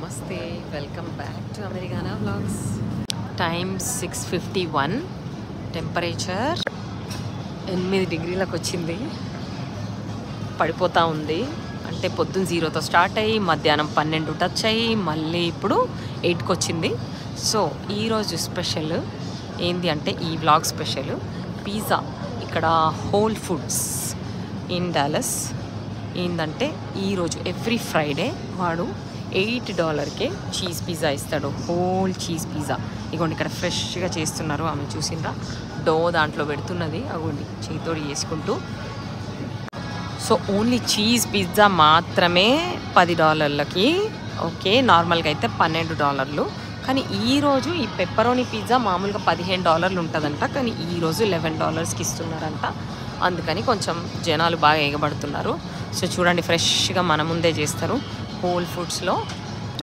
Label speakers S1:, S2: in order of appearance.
S1: నమస్తే, welcome back to Americana vlogs. Time 6:51, temperature 8 డిగ్రీలకు వచ్చింది. పడిపోతూ ఉంది. అంటే పొద్దున్న 0తో స్టార్ట్ అయ్యి మధ్యాహ్నం 12 టచ్ అయ్యి మళ్ళీ ఇప్పుడు 8కి వచ్చింది. సో ఈరోజు స్పెషల్ ఏంది అంటే ఈ వ్లాగ్ స్పెషల్ పిజ్జా. ఇక్కడ హోల్ ఫుడ్స్ ఇన్ డాలస్ ఏంటంటే ఈరోజు ఎవ్రీ ఫ్రైడే వాడు $8కే చీజ్ పిజ్జా ఇస్తాడు. Whole cheese pizza. ఇగోండి ఇక్కడ ఫ్రెష్గా చేస్తున్నారు. ఆమె చూసిందా, డో దాంట్లో పెడుతున్నది. అగోండి చేతితోటి చేసుకుంటూ. సో ఓన్లీ చీజ్ పిజ్జా మాత్రమే $10కి. ఓకే, నార్మల్గా అయితే $12. కానీ ఈరోజు ఈ పెప్పరోని పిజ్జా మామూలుగా $15 ఉంటుందంట. కానీ ఈరోజు $11కి ఇస్తున్నారంట. అందుకని కొంచెం జనాలు బాగా ఎగబడుతున్నారు. సో చూడండి, ఫ్రెష్గా మన ముందే చేస్తారు హోల్ ఫుడ్స్లో.